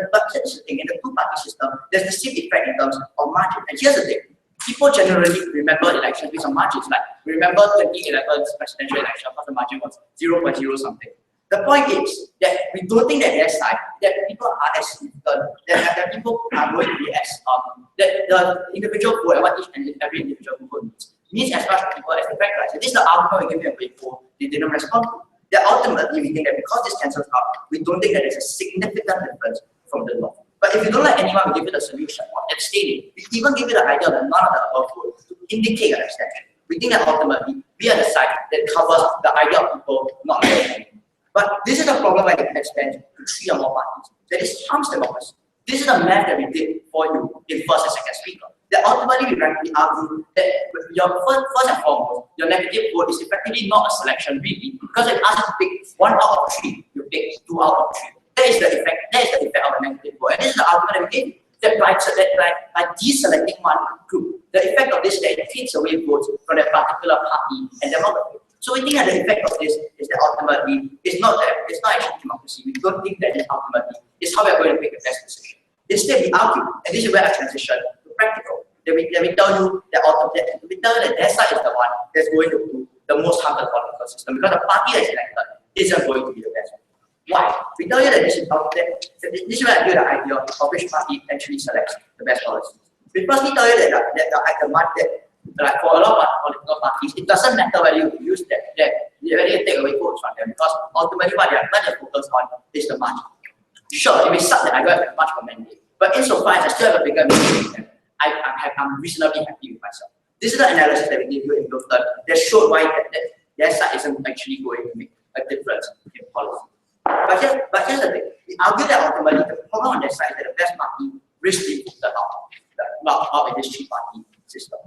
two-party system, there's the same effect in terms of margin. And here's the thing. People generally remember elections based on margins. Like, we remember 2011's presidential election because the margin was 0.0 something. The point is that we don't think that their side, that people are as significant, that people are going to be as, that the individual vote and what each and every individual vote means as much to people as the fact that this is the argument we gave them before they didn't respond to. That ultimately we think that because this cancels out, we don't think that there's a significant difference from the law. But if you don't like anyone, we give you the solution of abstaining. We even give you the idea that none of the above would to indicate an abstention. We think that ultimately we are the side that covers the idea of people not liking anyone. But this is a problem when it extends to 3 or more parties. That is harms democracy. This is the math that we did for you in first and second speaker. That ultimately we argue that your first and foremost, your negative vote is effectively not a selection really, because if asked to pick 1 out of 3, you pick 2 out of 3. That is the effect of a negative vote. And this is the argument that we gave you. That by deselecting one group, the effect of this is that it takes away votes from that particular party and democracy. So we think that the effect of this is that ultimately it's not actually democracy. We don't think that this ultimately is how we're going to make the best decision. Instead, we argue, and this is where I transition to practical. That we tell you that their side is the one that's going to do the most harm to the political system, because the party that's elected isn't going to be the best one. Why? We tell you that this is where I do the idea of which party actually selects the best policies. We firstly tell you that for a lot of political parties, it doesn't matter whether you use whether you take away votes from them, because ultimately what they're focused on is the margin. Sure, it may suck that I don't have much of a mandate, but insofar as I still have a bigger mandate, I'm reasonably happy with myself. This is the analysis that we gave you in Milton that showed why their side isn't actually going to make a difference in policy. But here's the thing. We argue that ultimately the problem on their side is that the best party risks being voted out in this 3-party system.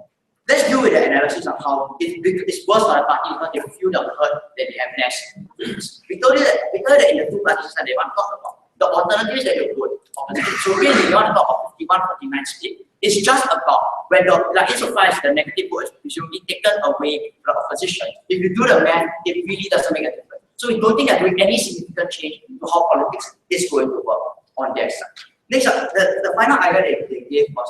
Let's deal with the analysis of how it's worse for the party because they feel the hurt that they have less votes. We told you that in the 2-party system they want to talk about the alternatives that you vote opposite. So really, you want to talk about 51-49 split. It's just about whether, insofar as the negative vote is presumably taken away from the opposition. If you do the math, it really doesn't make a difference. So we don't think that doing any significant change to how politics is going to work on their side. Next, the final idea they gave was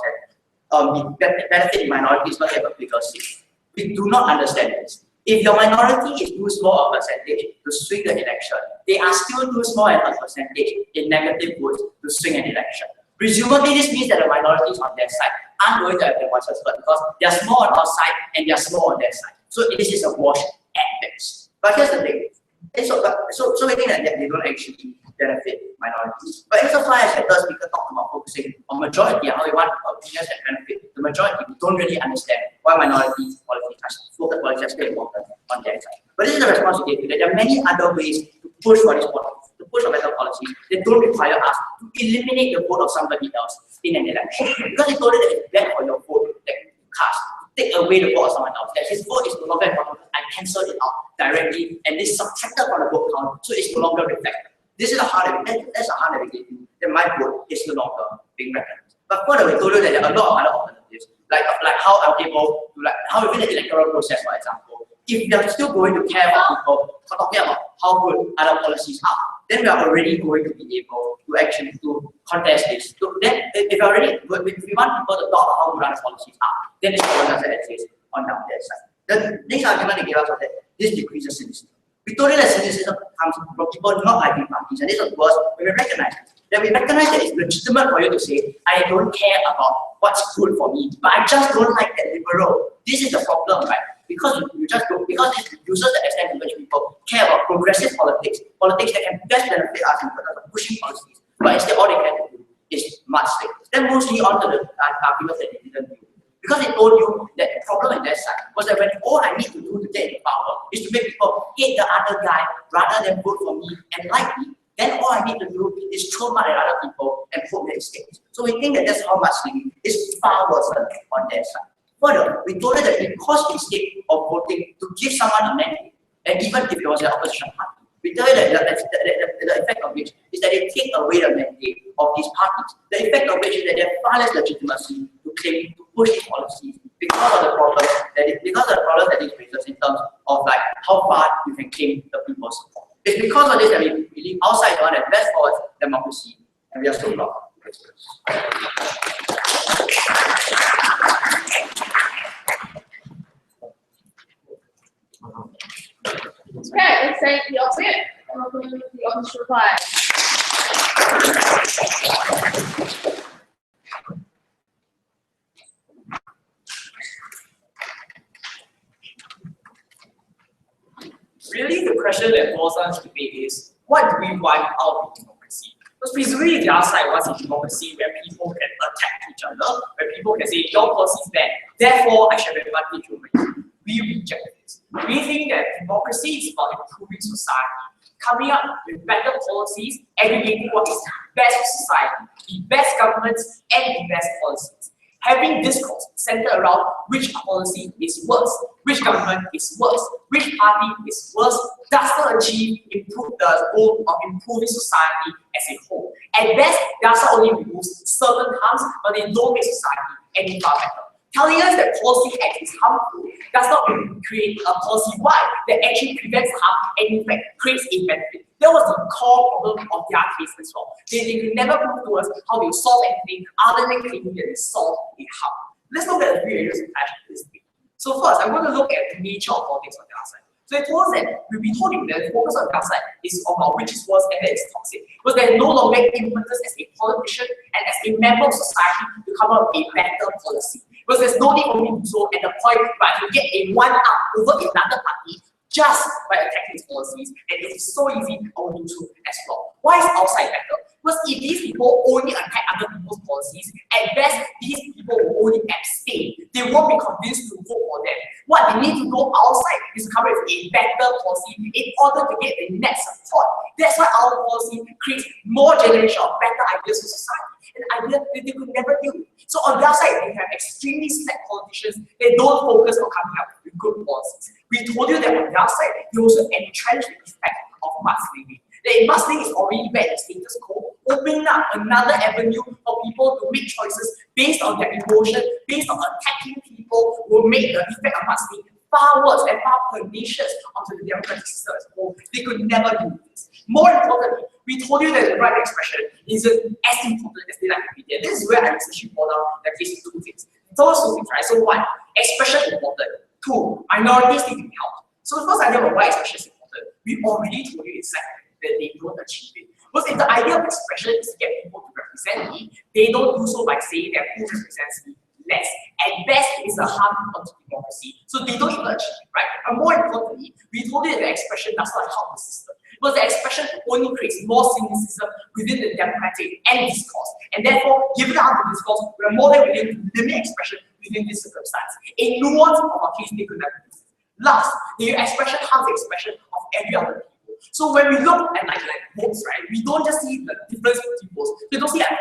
that benefit minorities not have a bigger seat. We do not understand this. If your minority is too small a percentage to swing the election, they are still too small a percentage in negative votes to swing an election. Presumably, this means that the minorities on their side aren't going to have their voices heard because they are small on our side and they are small on their side. So this is a wash at best. But here's the thing. So we think that they don't actually benefit minorities. But insofar as the third speaker talked about focusing on majority and how we want opinions that benefit the majority, we don't really understand why minorities focus politics are still important on their side. But this is the response we gave you, that there are many other ways to push for this policy, to push for better policies that don't require us to eliminate the vote of somebody else. in an election. Because he told you that it's bad for your vote that you cast, take away the vote of someone else, that his vote is no longer important, I cancel it out directly, and this subtracted from the vote count, so it's no longer reflected. This is that's a hard that we give you, that my vote is no longer being recognized. But further, we told you that there are a lot of other alternatives, like how I'm able to, how within the electoral process, for example, if we are still going to care about people, talking about how good other policies are, then we are already going to be able to actually contest this. So then, if we want people to talk about how good other policies are, then it's all that exists on the other side. The next argument they gave us was that this decreases cynicism. We told you that cynicism comes from people not liking parties, and this of course we recognize it. That we recognize that it's legitimate for you to say, I don't care about what's good for me, but I just don't like that liberal. This is the problem, right? Because you just don't, because it reduces the extent to which people care about progressive politics that can best benefit us in terms of pushing policies, but instead all they care to do is mudslip. Then mostly onto the arguments that they didn't do. Because it told you that the problem in that side was that when all I need to do to get into power is to make people hate the other guy rather than vote for me and like me, then all I need to do is throw mud at other people and hope that it stays. So we think that that's how mudslinging is far worse on their side. Further, we told you that because instead of voting to give someone a mandate, and even if it was an opposition party, we tell you that the effect of which is that they take away the mandate of these parties. The effect of which is that they have far less legitimacy to claim to push these policies because of the problems that this raises in terms of how far you can claim the people's support. It's because of this that we believe outside the one that best forward democracy, and we are so proud. Okay, let's take the opposite. And we'll move to the opposite reply. Really, the question that boils down to debate is, what do we want out of democracy? Because presumably the other side wants a democracy where people can attack each other, where people can say, your policy is bad, therefore I shall have advantage over you. We reject this. We think that democracy is about improving society, coming up with better policies, aggregating what is best for society, the best governments and the best policies. Having discourse centered around which policy is worse, which government is worse, which party is worse, does not achieve the goal of improving society as a whole. At best, does not only remove certain harms, but they don't make society any far better. Telling us that policy X is harmful does not create a policy Y that actually prevents harm and in fact creates a benefit. That was the core problem of their case as well. They could never prove to us how they solve anything other than claiming that they solve a harm. Let's look at the three areas of passion this week. So first, I'm going to look at the nature of politics on the other side. So it told us that we'll be told that the focus on the other side is about which is worse and that is toxic. Because they're no longer impetus as a politician and as a member of society to come up with a better policy. Because there's no need for me to do so at the point where I can get a one-up over another party just by attacking its policies, and it is so easy, I will do so as well. Why is outside better? Because if these people only attack other people's policies, at best, these people will only abstain. They won't be convinced to vote for them. What they need to go outside is to come up with a better policy in order to get the net support. That's why our policy creates more generation of better ideas for society. An idea that they could never do. So on the other side, we have extremely slack politicians that don't focus on coming up with good policies. We told you that on the other side, they also entrench the effect of mudslinging. That mudslinging is already bad in status quo, opening up another avenue for people to make choices based on their emotion, based on attacking people, will make the effect of mudslinging far worse and far pernicious onto the democratic system as a whole. They could never do this. More importantly, we told you that the right expression isn't as important as they like to be there. This is where I essentially boil down the case to two things. Those two things, right? So one, expression is important. Two, minorities need to be helped. So the first idea of why expression is important, we already told you exactly that they don't achieve it. Because if the idea of expression is to get people to represent me, they don't do so by saying that who represents me less. At best, it is a harm to democracy. So they don't even achieve it, right? And more importantly, we told you that the expression does not help the system. Because the expression only creates more cynicism within the democratic and discourse. And therefore, given out the discourse, we are more than willing to limit expression within this circumstance. A nuance of our case, they could never do this. Last, the expression harms the expression of every other people. So when we look at like votes, right, we don't just see the difference between votes. We don't see at 45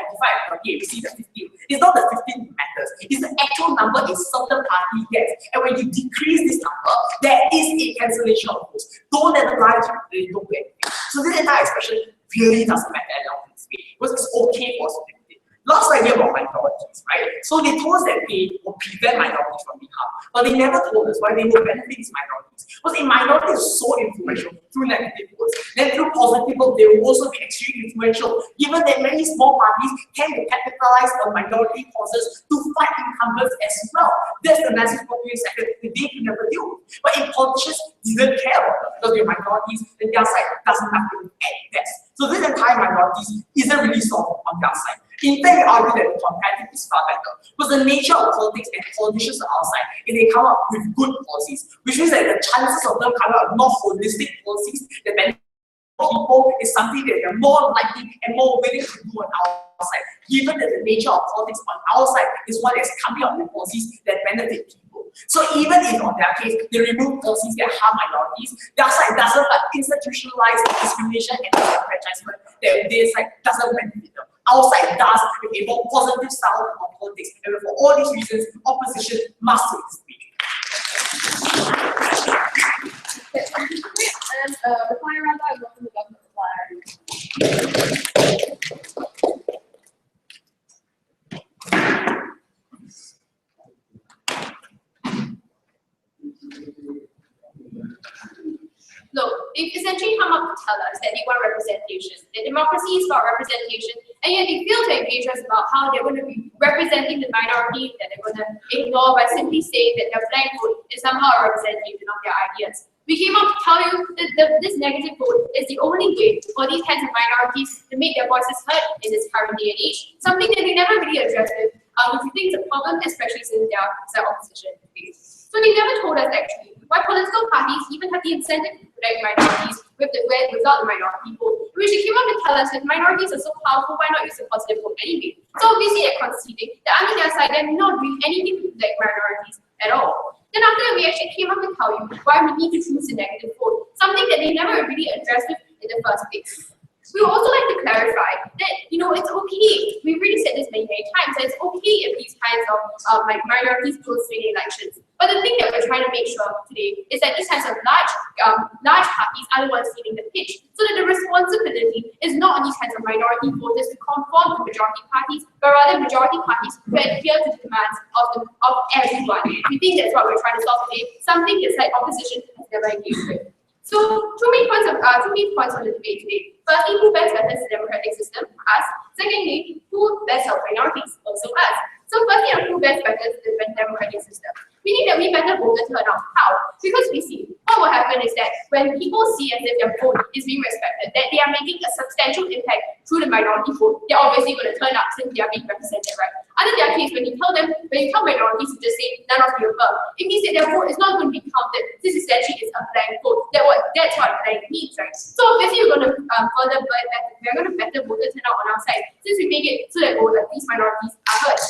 and 38, we see the 15. It's not the 15 that matters. It's the actual number a certain party gets. And when you decrease this number, there is a cancellation of votes. Don't let the lie to you, don't do anything. So this entire expression really doesn't matter at all in this way, because it's okay for us to do it. Last idea about minorities, right? So they told us that they will prevent minorities from being harmed, but they never told us why they will benefit these minorities. Because a minority is so influential through negative votes, then through positive votes, they will also be extremely influential, given that many small parties can capitalize on minority causes to fight incumbents as well. That's the massive populist sector that they can never do. But if politicians didn't care about them, because they're minorities, then their side doesn't have to at best. So this entire minorities isn't really solved on their side. In fact, we argue that the competitive is far better, because the nature of politics and politicians are outside, if they come up with good policies, which means that the chances of them coming up with more holistic policies that benefit people is something that they're more likely and more willing to do on our side, given that the nature of politics on our side is one that's coming up with policies that benefit people. So even if on their case, they remove policies that harm minorities, their side doesn't institutionalize discrimination and disenfranchisement that their side doesn't benefit them. Our side does with a more positive style of politics, and for all these reasons, opposition must speak. And reply around that, and welcome the government Look, they essentially come up to tell us that they want representation, that democracy is about representation, and yet they fail to engage us about how they're going to be representing the minority that they're going to ignore by simply saying that their blank vote is somehow a representation of their ideas. We came up to tell you that this negative vote is the only way for these kinds of minorities to make their voices heard in this current day and age, something that they never really addressed, which we think is a problem, especially since they are opposition. So they never told us actually why political parties even have the incentive to protect minorities without the minority vote. Which they came up to tell us that minorities are so powerful, why not use the positive vote anyway? So obviously they're conceding that under their side they're not doing anything to protect minorities at all. Then after that, we actually came up to tell you why we need to choose the negative vote, something that they never really addressed in the first place. We would also like to clarify that, it's okay. We've really said this many times, that it's okay if these kinds of minorities don't swing elections. But the thing that we're trying to make sure today is that these kinds of large parties are the ones leading the pitch, so that the responsibility is not on these kinds of minority voters to conform to majority parties, but rather majority parties to adhere to the demands of everyone. We think that's what we're trying to solve today, something that's like opposition has never engaged with. So two main points on the debate today. Firstly, who best betters the democratic system? Us. Secondly, who best helps minorities? Also us. So firstly, on who best betters the democratic system. Meaning that we better voter turnout. How? Because we see what will happen is that when people see as if their vote is being respected, that they are making a substantial impact through the minority vote, they're obviously going to turn up since they are being represented, right? Under their case, when you tell minorities to just say none of the above, it means that their vote is not going to be counted. This essentially is a blank vote. That's what blank means, right? So obviously we're going to better voter turnout on our side since we make it so that these minorities are heard.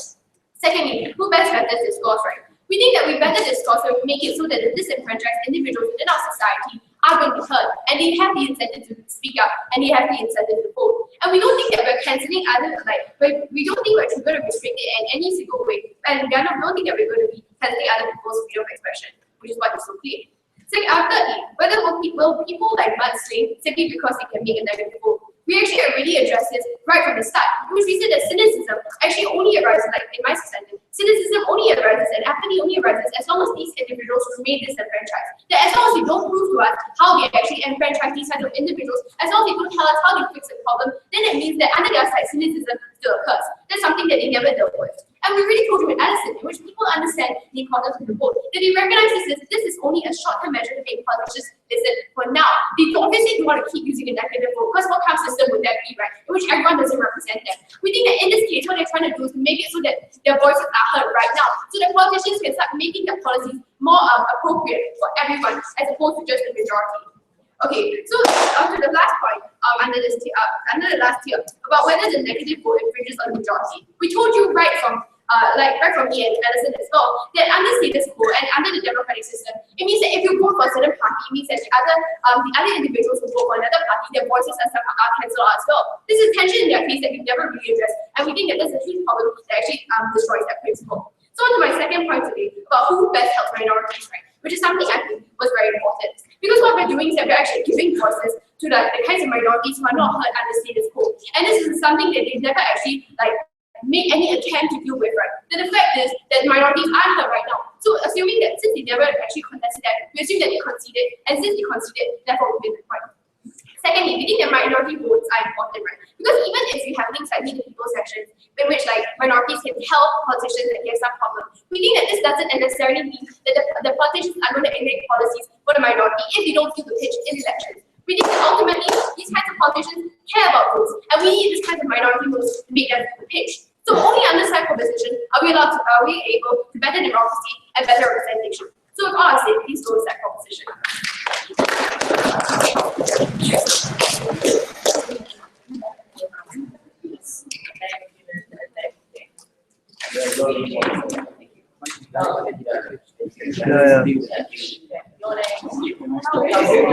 Secondly, who best betters the scores, right? We think that we better discuss when we make it so that the disenfranchised individuals within our society are going to be heard, and they have the incentive to speak up, and they have the incentive to vote. And we don't think that we're cancelling we don't think we're going to restrict it in any single way, and we don't think that we're going to be cancelling other people's freedom of expression, which is what is so clear. Thirdly, whether people mudslay simply because they can make a negative vote. We actually already addressed this right from the start, which we said that cynicism actually only arises, in my society, cynicism only arises and apathy only arises as long as these individuals remain disenfranchised. That as long as they don't prove to us how they actually enfranchise these kinds of individuals, as long as they don't tell us how they fix the problem, then it means that under their side, cynicism still occurs. That's something that they never dealt with. And we really told you in Addison, in which people understand the importance of the vote, that they recognize this is only a short-term measure to make politicians listen for now. They obviously don't want to keep using a negative vote, because what kind of system would that be, right? In which everyone doesn't represent them. We think that in this case, what they're trying to do is to make it so that their voices are heard right now, so that politicians can start making their policies more appropriate for everyone, as opposed to just the majority. Okay, so on to the last point under the last tier about whether the negative vote infringes on the majority. We told you right from like right from me and Alison as well, that under status quo and under the democratic system, it means that if you vote for a certain party, it means that the other individuals who vote for another party, their voices are cancelled out as well. This is tension in their case that we never really address, and we think that that's a huge problem that actually destroys that principle. So on to my second point today about who best helps minorities, right? Which is something I think was very important. Because what we're doing is that we're actually giving voices to the kinds of minorities who are not heard under status quo. And this is something that they never actually make any attempt to deal with, right? Then the fact is that minorities aren't heard right now. So assuming that since they never actually contested that, we assume that they conceded, and since they conceded, therefore we win the point. Secondly, we think that minority votes are important, right? Because even if you have things like meet the people sections, in which minorities can help politicians that they have some problem, we think that this doesn't necessarily mean that the politicians are going to enact policies for the minority if they don't feel the pitch in elections. We think that ultimately these kinds of politicians care about votes, and we need these kinds of minority votes to make them feel the pitch. So only under such proposition are we able to better democracy and better representation. So with all I say, please go with that proposition.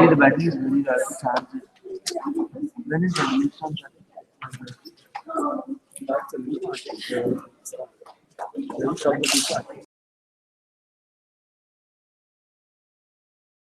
The battery is very hard to charge it. When is the next one? That's a